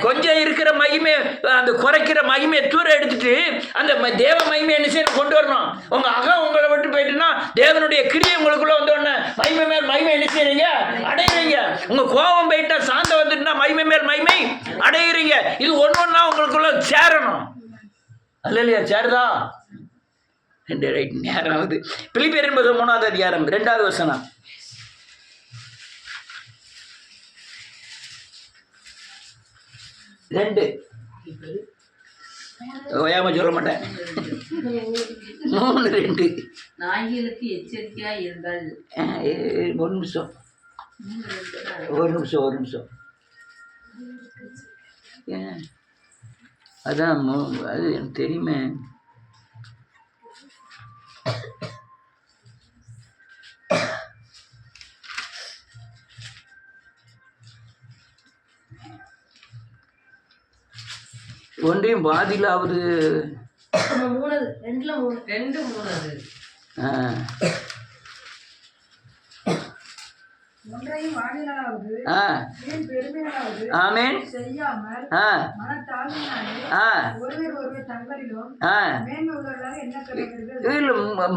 கொஞ்சம் இருக்கிற மகிமை, அந்த குறைக்கிற மகிமையை தூர எடுத்துட்டு அந்த தேவ மகிமை என்ன செய்யணும்? கொண்டு வரணும். உங்க அகம் உங்களை விட்டு போயிட்டுன்னா தேவனுடைய கிரியை உங்களுக்குள்ள வந்தோடனே மகிமை மேல் மகிமை என்ன செய்யறீங்க? அடையிறீங்க. உங்க கோபம் போயிட்டா, சாந்தம் வந்துட்டுனா மகிமை மேல் மகிமை அடையிறீங்க. இது ஒன்னொன்னா உங்களுக்குள்ள சேரணும். அல்ல இல்லையா? சேருதா? 2 ரைட் நேரம் ஆகுது. பிலிப்பியர் என்பது 3ஆவது அதிகாரம் 2வது வசனம். 2 ஓயாம சொல்ல மாட்டேன். 3:2 நாய்களுக்கு எச்சரிக்கையாய் இருங்கள். ஒரு நிமிஷம். அதான் அது எனக்கு தெரியுமே. ஒன்றையும் பாதிலாவது 2:3 அது. ஆமென்.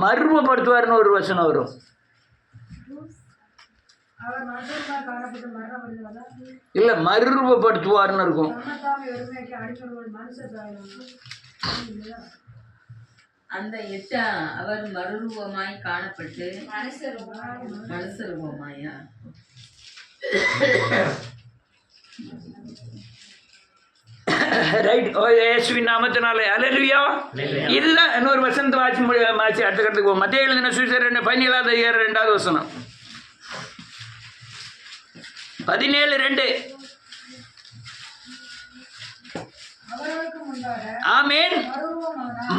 மர்மப்படுத்துவார்னு ஒரு வசனம் வரும். இல்ல மர்மப்படுத்துவார்னு இருக்கும். அந்த 8 அவர் மறுரூபமாய் காணப்பட்டு மனுஷரூபமாயா ரைட். இயேசுவின் நாமத்தினாலே அல்லேலூயா. இதுதான் இன்னொரு வசனத்தை வாசி அடுத்த கட்டத்துக்கு போவோம். மத்தேயு எழுதின சுவிசேஷம் 17வது அதிகாரம் 2வது வசனம். 17:2. ஆமென்.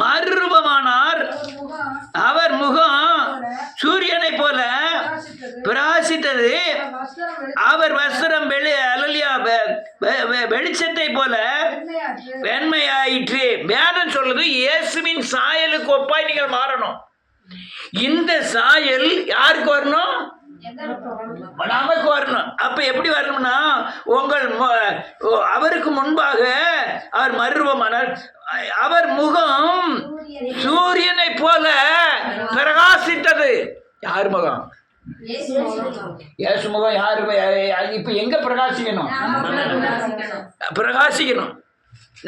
மறுரூபமானார், அவர் முகம் சூரியனை போல பிரகாசித்தது, அவர் வஸ்திரம் வெளிச்சத்தை போல வெண்மையாயிற்று. வேதம் சொல்லுது இயேசுவின் சாயலுக்கு ஒப்பாய் நீங்கள் மாறணும். இந்த சாயல் யாருக்கு வரணும்? நமக்கு வரணும். அப்ப எப்படி வரணும்னா உங்கள் அவருக்கு முன்பாக அவர் மறுரூபமானார், அவர் முகம் சூரியனை போல பிரகாசித்தது. யார் முகம்? இயேசு முகம். யாரு? இப்ப எங்க பிரகாசிக்கணும்? பிரகாசிக்கணும்.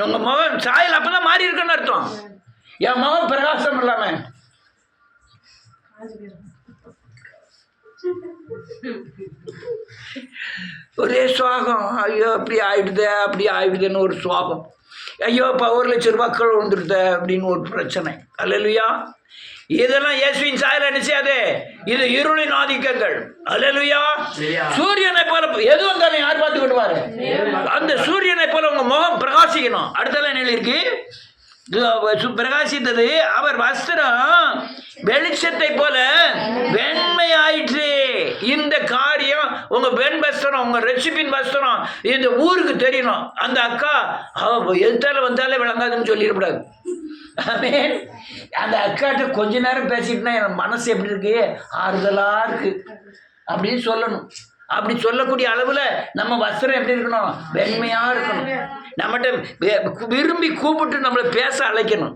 உங்க முகம் சாயல் அப்பதான் மாறி இருக்குன்னு அர்த்தம். என் முகம் பிரகாசம் இல்லாம ஒரே சுவாகம். ஐயோ அப்படி ஆயிடுதுன்னு ஒரு சுவாகம். ஐயோ இப்போ 1,00,000 ரூபாய்க்கள் விழுந்துருத அப்படின்னு ஒரு பிரச்சனை. அல்லேலூயா. இதெல்லாம் இயேசுவின் சாயல் நினைச்சாது. இது இருளின் ஆதிக்கங்கள். அல்லேலூயா. சூரியனை போல எது வந்தாலும் யார் பார்த்துக்கிடுவாரு? அந்த சூரியனை போல உங்க முகம் பிரகாசிக்கணும். அடுத்த நிலை இருக்கு பிரகாசித்தது, அவர் வஸ்திரம் வெளிச்சத்தை போல வெண்மை ஆயிற்று. இந்த காரியம் உங்க பெண் வஸ்திரம், உங்க ரெசிபின் வஸ்திரம் இந்த ஊருக்கு தெரியணும். அந்த அக்கா எதிர்த்தால வந்தாலே விளங்காதுன்னு சொல்லிடக்கூடாது. ஆமென். அந்த அக்காட்ட கொஞ்ச நேரம் பேசிட்டுனா என் மனசு எப்படி இருக்கு? ஆறுதலா இருக்கு அப்படின்னு சொல்லணும். அப்படி சொல்லக்கூடிய அளவுல நம்ம வஸ்திரம் எப்படி இருக்கணும்? வெண்மையா இருக்கணும். நம்மகிட்ட விரும்பி கூப்பிட்டு நம்மளை பேச அழைக்கணும்.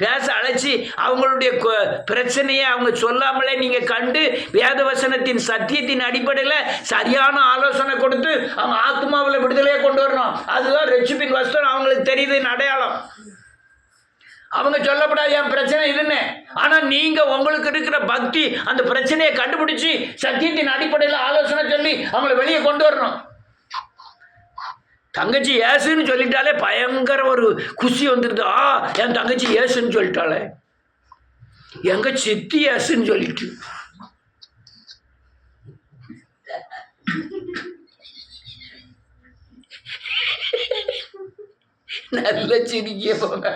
பேச அழைச்சி அவங்களுடைய பிரச்சனையை அவங்க சொல்லாமலே நீங்கள் கண்டு வேத வசனத்தின் சத்தியத்தின் அடிப்படையில் சரியான ஆலோசனை கொடுத்து அவங்க ஆத்மாவில் விடுதலையை கொண்டு வரணும். அதுதான் ரட்சிப்பின் வஸ்திரம். அவங்களுக்கு தெரியுதுன்னு அடையாளம். அவங்க சொல்லப்படாது என் பிரச்சனை இதுன்னு. ஆனால் நீங்கள் உங்களுக்கு இருக்கிற பக்தி அந்த பிரச்சனையை கண்டுபிடிச்சி சத்தியத்தின் அடிப்படையில் ஆலோசனை சொல்லி அவங்கள வெளியே கொண்டு வரணும். தங்கச்சி ஏசுன்னு சொல்லிட்டாலே பயங்கர ஒரு குஷி வந்துடுது. என் தங்கச்சி ஏசுன்னு சொல்லிட்டாலே, எங்க சித்தி ஏசுன்னு சொல்லிட்டு நல்ல சிரிக்க போங்க.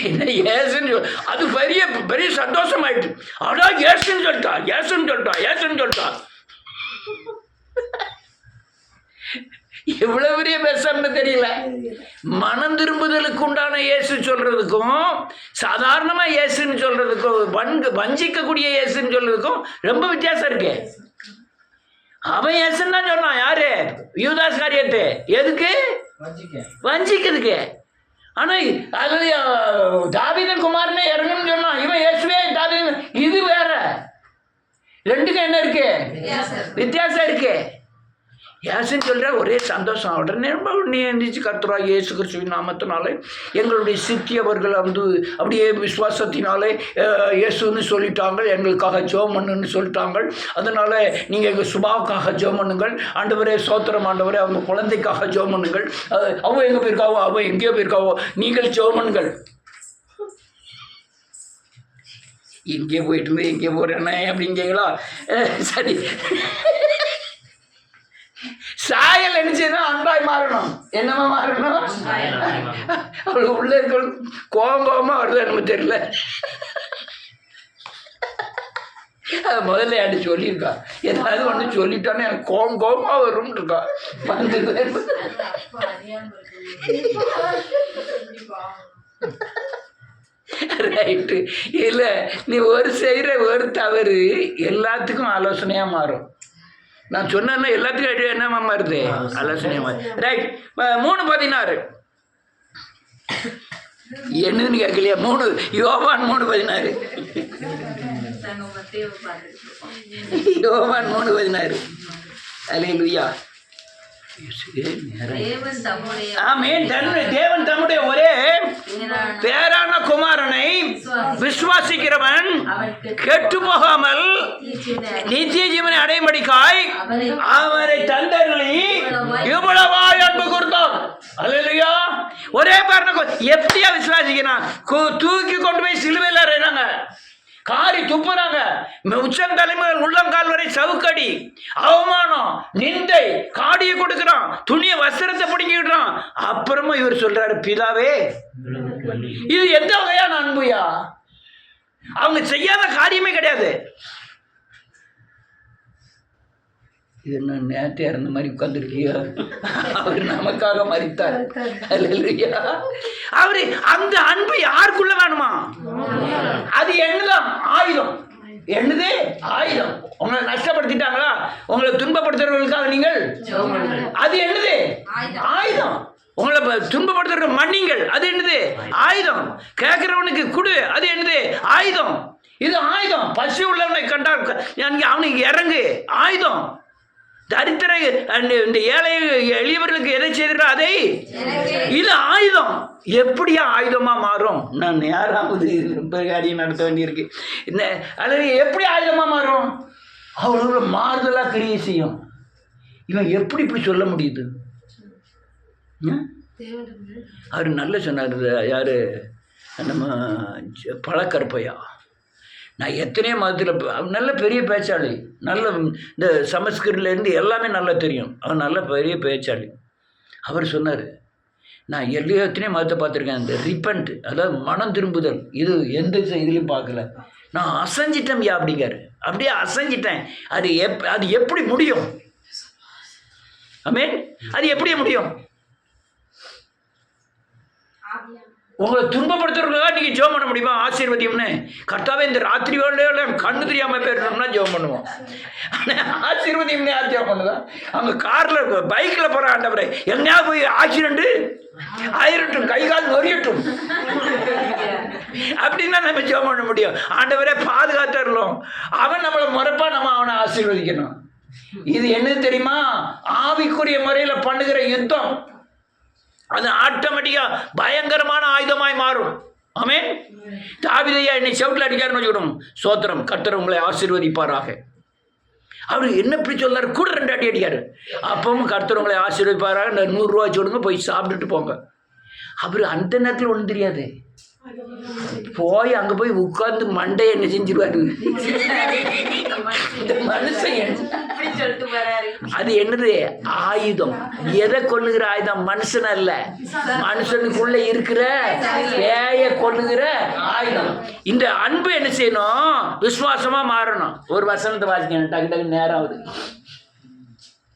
என்ன ஏசுன்னு சொல், அது பெரிய பெரிய சந்தோஷமாயிட்டு. ஆனா ஏசுன்னு சொல்லிட்டா, ஏசுன்னு சொல்லிட்டா, ஏசுன்னு சொல்லிட்டா. எவ்வளவு பெரிய பேசம்னு தெரியல. மனம் திரும்புதலுக்கு உண்டான இயேசு சொல்றதுக்கும் சாதாரணமா இயேசுன்னு சொல்றதுக்கும் வஞ்சிக்கக்கூடிய இயேசுன்னு சொல்றதுக்கும் ரொம்ப வித்தியாசம் இருக்கு. அவன் இயேசுன்னு தான் சொன்னான். யாரு? யூதாஸ் காரியத்தை. எதுக்கு? வஞ்சிக்கிறதுக்கு. ஆனா அதுல தாவீதின் குமாரனே இறங்கணும்னு சொன்னான். இவன் இயேசுவே தாவீதின். இது வேற. ரெண்டுக்கும் என்ன இருக்கு? வித்தியாசம் இருக்கு. ஏசுன்னு சொல்கிற ஒரே சந்தோஷம். உடனே நீ எந்திரிச்சு கர்த்தராகிய இயேசு கிறிஸ்துவின் நாமத்தினாலே எங்களுடைய சித்தியவர்கள் வந்து அப்படியே விசுவாசத்தினாலே இயேசுன்னு சொல்லிட்டாங்க, எங்களுக்காக ஜெபம் பண்ணுன்னு சொல்லிட்டாங்க. அதனால் நீங்கள் எங்கள் சுபாவுக்காக ஜெபம் பண்ணுங்கள். ஆண்டவரே சோத்திரம் ஆண்டவரே, அவங்க குழந்தைக்காக ஜெபம் பண்ணுங்கள். அவன் எங்கே போயிருக்காவோ, அவன் எங்கேயோ போயிருக்காவோ, நீங்கள் ஜெபம் பண்ணுங்கள். எங்கே போயிட்டு இருந்து எங்கே போகிறேன்னே அப்படிங்களா? சரி, சாயல் நினைச்சுன்னா அன்பாய் மாறணும். என்னமா மாறணும்? அவளுக்கு உள்ள இருக்க கோபமா வருது நமக்கு தெரியல. அது முதல்ல என்கிட்ட சொல்லியிருக்கா, ஏதாவது ஒன்று சொல்லிட்டோன்னே எனக்கு கோபமா வரும்னு இருக்கா. வந்து ரைட்டு இல்லை, நீ ஒரு செய்கிற ஒரு தவறு எல்லாத்துக்கும் ஆலோசனையாக மாறும். நான் சொன்னேன்னா எல்லாத்துக்கும் என்னமா மாறுது? ஆலோசனையாக மாறுது. ரைட். 3:16 என்னன்னு கேட்கலையா? யோவான் 3:16. யோவான் 3:16. அல்லேலூயா. தேவன் தம்முடைய ஒரே பேரான குமாரனை விசுவாசிக்கிறவன் கெட்டு போகாமல் நித்திய ஜீவனை அடையும்படிக்காய் அவரை தந்தருளி இவ்வளவாய் அன்பு கொடுத்தார். அல்லேலூயா. ஒரே பேரான எப்படியா விசுவாசிக்கிறான்? தூக்கி கொண்டு போய் சிலுவையில் அறையிறாங்க, காரி துப்புறாங்க, உச்சந்தலைமைகள் உள்ளங்கால் வரை சவுக்கடி, அவமானம், நிந்தை, காடியை கொடுக்குறான், துணியை வஸ்திரத்தை பிடிக்கிடுறான். அப்புறமா இவர் சொல்றாரு, பிதாவே இது எந்த வகையான அன்புயா? அவங்க செய்யாத காரியமே கிடையாது. இது என்ன நேற்று இறந்த மாதிரி உட்கார்ந்துருக்கியா? அவர் நமக்காக மரித்தார். அல்லேலூயா. அவரு அந்த அன்பு யாருக்குள்ள வேணுமா? அது என்னதான் ஆயுதம். என்னது ஆயுதம்? உங்களை நஷ்டப்படுத்திட்டாங்களா? உங்களை துன்பப்படுத்துறவர்களுக்காக நீங்கள் அது என்னது ஆயுதம். உங்களை துன்பப்படுத்துற மன்னிங்கள், அது என்னது ஆயுதம். கேட்கிறவனுக்கு கொடு, அது என்னது ஆயுதம். இது ஆயுதம். பசி உள்ளவனை கண்டால் அவனுக்கு இறங்கு, ஆயுதம். தரித்திர இந்த ஏழை எளியவர்களுக்கு எதை செய்கிறா அதை, இது ஆயுதம். எப்படியா ஆயுதமா மாறும்? நான் யாராவது காரியம் நடத்த வேண்டியிருக்கு. அல்லது எப்படி ஆயுதமா மாறும்? அவங்களோட மாறுதலா கிரியை செய்யும். இவன் எப்படி இப்படி சொல்ல முடியுது? அவர் நல்ல சொன்னார். யாரு? நம்ம பழக்கற்பையா. நான் எத்தனையோ மதத்தில் நல்ல பெரிய பேச்சாளி, நல்ல இந்த சமஸ்கிருதிலேருந்து எல்லாமே நல்லா தெரியும். அவன் நல்ல பெரிய பேச்சாளி. அவர் சொன்னார், நான் எத்தனையோ மதத்தை பார்த்துருக்கேன், இந்த ரிப்பன்ட், அதாவது மனம் திரும்புதல், இது எந்த இதுலேயும் பார்க்கல. நான் அசைஞ்சிட்டேன் யா அப்படிங்காரு. அப்படியே அசைஞ்சிட்டேன். அது எப்படி முடியும்? ஆமென். அது எப்படி முடியும்? உங்களை துன்பப்படுத்துறவங்களுக்காக நீங்கள் ஜெபம் பண்ண முடியுமா? ஆசீர்வதியம்னு கர்த்தாவே இந்த ராத்திரி வேளையில கண்ணு தெரியாமல் போயிடணும்னா ஜெபம் பண்ணுவோம். ஆனால் ஆசீர்வதியம்னு யார் ஜெபம் பண்ணுதா? அவங்க காரில் பைக்கில் போகிற ஆண்டவரை எங்கேயா போய் ஆக்சிடென்ட்டு ஆயிரட்டும், கை கால் நொறியட்டும் அப்படின்னா நம்ம ஜெபம் பண்ண முடியும். ஆண்டவரே பாதுகாத்துடலாம். அவன் நம்மளை முறைப்பா நம்ம அவனை ஆசீர்வதிக்கணும். இது என்ன தெரியுமா? ஆவிக்குரிய முறையில் பண்ணுகிற யுத்தம். அது ஆட்டோமேட்டிக்கா பயங்கரமான ஆயுதமாய் மாறும். ஆமென். தாவீதையா என்னை செவுட்டில் அடிக்காருன்னு வச்சுக்கணும். சோத்திரம், கர்த்தர் உங்களை ஆசீர்வதிப்பாராக. அவர் என்ன இப்படி சொல்லாரு? கூட 2 அடி அடிக்காரு. அப்பவும் கர்த்தர் உங்களை ஆசீர்வதிப்பாராக. 100 ரூபா சொல்லுங்க, போய் சாப்பிட்டுட்டு போங்க. அவர் அந்த நேரத்தில் ஒன்றும் தெரியாது. போய் அங்கே போய் உட்கார்ந்து மண்டையை என்ன செஞ்சிருவாரு இந்த மனுஷன். அது என்னது? ஆயுதம். எதை கொள்ளுகிற ஆயுதம்? மனுஷன் அல்ல, மனுஷனுக்குள்ள இருக்கிற பேயை கொள்ளுகிற ஆயுதம். இந்த அன்பு என்ன செய்யணும்? விசுவாசமா மாறணும். ஒரு வசனத்தை வாசிக்கணும், டக்கு டக்கு நேரம் ஆகுது.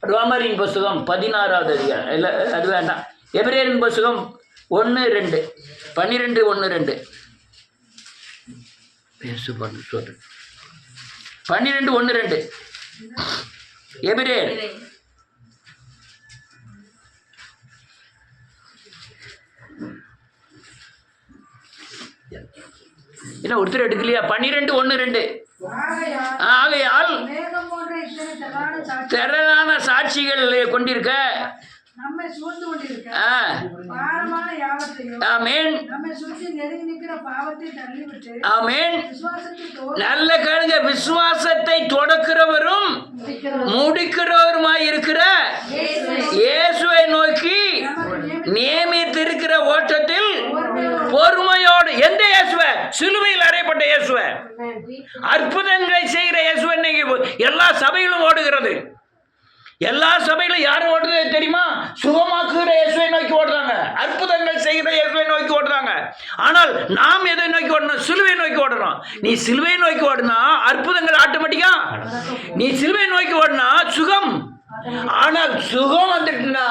ரோமரின் புஸ்தகம் 16வது அதிகாரம். இல்லை, அது வேண்டாம். எபிரேயரின் புஸ்தகம் 1:2, 12:1-2. பேசு பண்ணு சொல்லு. 12:1-2 எபிரேயர். என்ன ஒருத்தர் எடுக்கலையா? 12:1-2. ஆகையால் திரளான சாட்சிகள் கொண்டிருக்க நம்மை சூழ்ந்து கொண்டிருக்க ஆ, பாரமான யாவத்தையும் ஆமென் நம்மை சுற்றி நெருங்கி நிற்கிற பாவத்தை தள்ளிவிட்டு ஆமென். விசுவாசத்தில் தோல் நல்ல கேளுங்க, விசுவாசத்தை தொடக்கிறவரும் முடிக்கிறவருமாய் இருக்கிற இயேசுவை நோக்கி நியமித்திருக்கிற ஓட்டத்தில் பொறுமையோடு, எந்த இயேசுவை? சிலுவையில் அறையப்பட்ட இயேசுவை, அற்புதங்களை செய்கிற இயேசுவை இன்னைக்கு எல்லா சபையிலும் ஓடுகிறது. எல்லா சபையிலும் யாரும் ஓடுறது தெரியுமா? சுகமாக்குகிற இயேசுவை நோக்கி ஓடுறாங்க, அற்புதங்கள் செய்கிற இயேசுவை நோக்கி ஓடுறாங்க. ஆனால் நாம் எதை நோக்கி ஓடணும்? சிலுவை நோக்கி ஓடணும். நீ சிலுவை நோக்கி ஓடுனா அற்புதங்கள் ஆட்டோமேட்டிக்கா. நீ சிலுவை நோக்கி ஓடுனா சுகம். ஆனால் சுகம் வந்துட்டுனா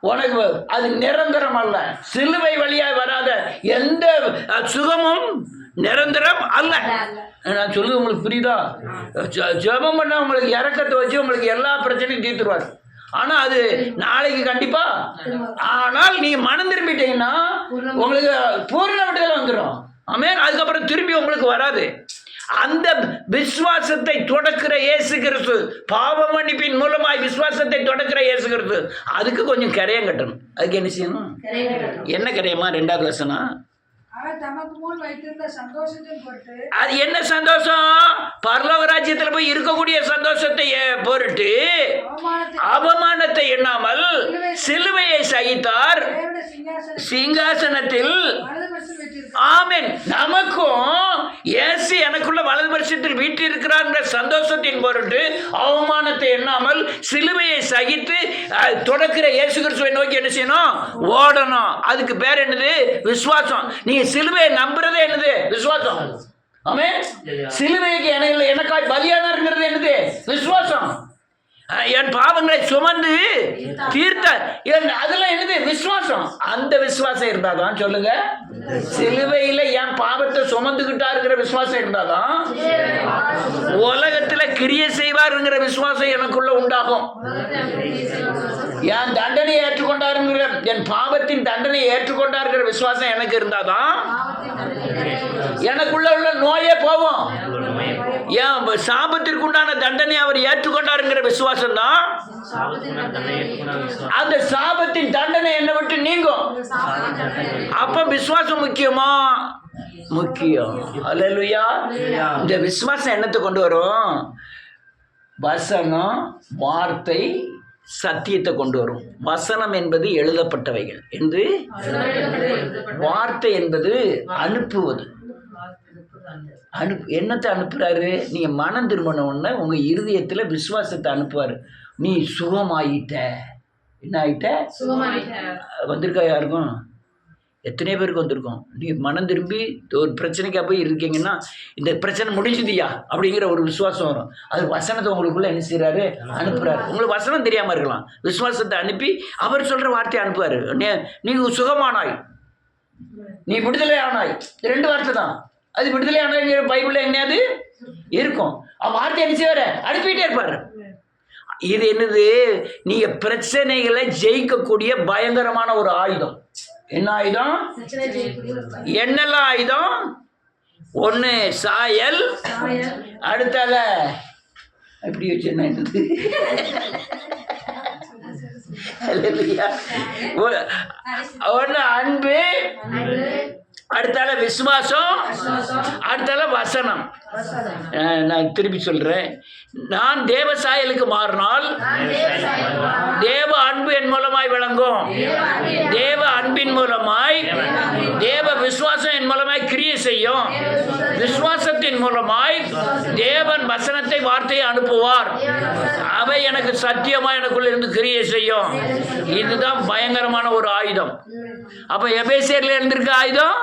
உனக்கு அது நிரந்தரம் அல்ல. சிலுவை வழியாய் வராத எந்த சுகமும் நிரந்தரம் அல்ல. நான் சொல்லுது உங்களுக்கு புரியுதா? ஜெபம் பண்ண உங்களுக்கு இறக்கத்தை வச்சு உங்களுக்கு எல்லா பிரச்சனையும் தீர்த்துருவார். ஆனால் அது நாளைக்கு கண்டிப்பா. ஆனால் நீங்க மனம் திரும்பிட்டீங்கன்னா உங்களுக்கு பூர்ண விடுதலை வந்துடும். ஆமென். அதுக்கப்புறம் திரும்பி உங்களுக்கு வராது. அந்த விசுவாசத்தை தொடக்கிற இயேசு கிறிஸ்து, பாவ மன்னிப்பின் மூலமாய் விசுவாசத்தை தொடக்கிற இயேசு கிறிஸ்து, அதுக்கு கொஞ்சம் கரையம் கட்டணும். அதுக்கு என்ன செய்யணும்? என்ன கரையமா? 2வது வசனம். அவர் தமக்கு முன் வைத்திருந்த சந்தோஷத்தின் பொருட்டு, அது என்ன சந்தோஷம்? பரலோக ராஜ்யத்தில் போய் இருக்கக்கூடிய சந்தோஷத்தை பொருட்டு அவமானத்தை எண்ணாமல் சிலுவையை சகித்தார், தேவனுடைய சிங்காசனத்தில். வலது பரிசில் வைத்திருக்கிறார். ஆமென். நமக்கும் இயேசு எனக்குள்ள வலது வருஷத்தில் வீற்றிருக்கிறார் சந்தோஷத்தின் பொருட்டு அவமானத்தை எண்ணாமல் சிலுவையை சகித்து தொடக்கிற இயேசு கிறிஸ்துவை நோக்கி என்ன செய்யணும்? ஓடணும். அதுக்கு பேர் என்னது? விசுவாசம். நீங்க சிலுவையை நம்புறதே என்னது? விசுவாசம். ஆமென். சிலுவைக்கு எனக்காய் பலியானாருங்கிறது என்னது? விசுவாசம். என் பாவங்களை சுமந்து தீர்த்த அதெல்லாம் என்னது? விசுவாசம். அந்த விசுவாசம் இருந்தாதான், சொல்லுங்க, சிலுவையில என் பாவத்தை சுமந்துகிட்டாருங்கிற விசுவாசம் இருந்தாதான் உலகத்துல கிரியை செய்வாருங்கிற விசுவாசம் எனக்குள்ள உண்டாகும். என் தண்டனையை ஏற்றுக்கொண்டாருங்கிற, என் பாவத்தின் தண்டனையை ஏற்றுக்கொண்டாருங்கிற விசுவாசம் எனக்கு இருந்தாதான் எனக்குள்ள உள்ள நோயே போவோம். என் சாபத்திற்கு உண்டான தண்டனை அவர் ஏற்றுக்கொண்டாருங்கிற விசுவாசம் தான் அந்த சாபத்தின் தண்டனை என்னை விட்டு நீங்கும். அப்ப விசுவாசம் முக்கியமா? முக்கியம். அல்லேலூயா. இந்த விசுவாசம் என்னத்தை கொண்டு வரும்? வசனம், வார்த்தை, சத்தியத்தை கொண்டு வரும். வசனம் என்பது எழுதப்பட்டவைகள் என்று, வார்த்தை என்பது அனுப்புவது. என்னத்தை அனுப்புறாரு? நீங்க மனம் திரும்பின உடனே உங்க இருதயத்துல விசுவாசத்தை அனுப்புவாரு. நீ சுகமாயிட்ட. என்ன ஆயிட்ட? வந்திருக்கா? யாருக்கும்? எத்தனை பேருக்கு வந்திருக்கோம்? நீ மனம் திரும்பி ஒரு பிரச்சனைக்காக போய் இருக்கீங்கன்னா இந்த பிரச்சனை முடிஞ்சுதியா அப்படிங்கிற ஒரு விசுவாசம் வரும். அது வசனத்தை உங்களுக்குள்ள என்ன செய்யறாரு? அனுப்புறாரு. உங்களுக்கு வசனம் தெரியாம இருக்கலாம், விசுவாசத்தை அனுப்பி அவர் சொல்ற வார்த்தையை அனுப்புவாரு. நீ சுகமானாய், நீ விடுதலை ஆனாய். 2 வார்த்தை தான். அது விடுதலை ஆனாய் பைபிள்ல என்னது இருக்கும். வார்த்தை என்ன செய்வாரு? அனுப்பிட்டே இருப்பாரு. இது என்னது? நீங்க பிரச்சனைகளை ஜெயிக்கக்கூடிய பயங்கரமான ஒரு ஆயுதம். என்ன ஆயுதம்? என்னெல்லாம் ஆயுதம்? 1 சாயல், அடுத்தால அப்படி வச்சு என்ன என்னது? ஒன்று அன்பு, அடுத்தால விசுவாசம், அடுத்தால வசனம். நான் திருப்பி சொல்றேன். நான் தேவ சாயலுக்கு மாறினால் தேவ அன்பு என் மூலமாய் விளங்கும். தேவ அன்பின் மூலமாய் தேவ விசுவாசம் என் மூலமாய் கிரியை செய்யும். விசுவாசத்தின் மூலமாய் தேவன் வசனத்தை, வார்த்தையை அனுப்புவார். அவை எனக்கு சத்தியமா எனக்குள்ள இருந்து கிரியை செய்யும். இதுதான் பயங்கரமான ஒரு ஆயுதம். அப்ப எபேசியர்ல இருந்திருக்க ஆயுதம்,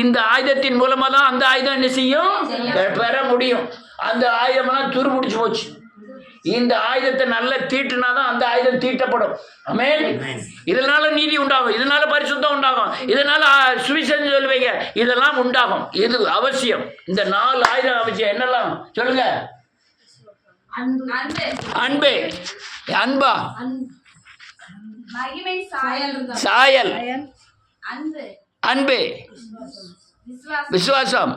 இந்த ஆயுதத்தின் மூலமா தான் அந்த ஆயுதம் என்ன செய்யும்? பெற முடியும். அந்த ஆயுதம்லாம் துருபிடிச்சு போச்சு. இந்த ஆயுதத்தை நல்ல தீட்டுனாதான் அந்த ஆயுதம் தீட்டப்படும். ஆமென். இதனால நீதி உண்டாகும், இதனால பரிசுத்தம் உண்டாகும், இதனால சுவிசேஷம் சொல்லுவீங்க, இதெல்லாம் உண்டாகும். இது அவசியம். இந்த 4 ஆயுதம் அவசியம். என்னெல்லாம் சொல்லுங்க? அன்பே, அன்பா, சாயல், அன்பு, விசுவாசம்,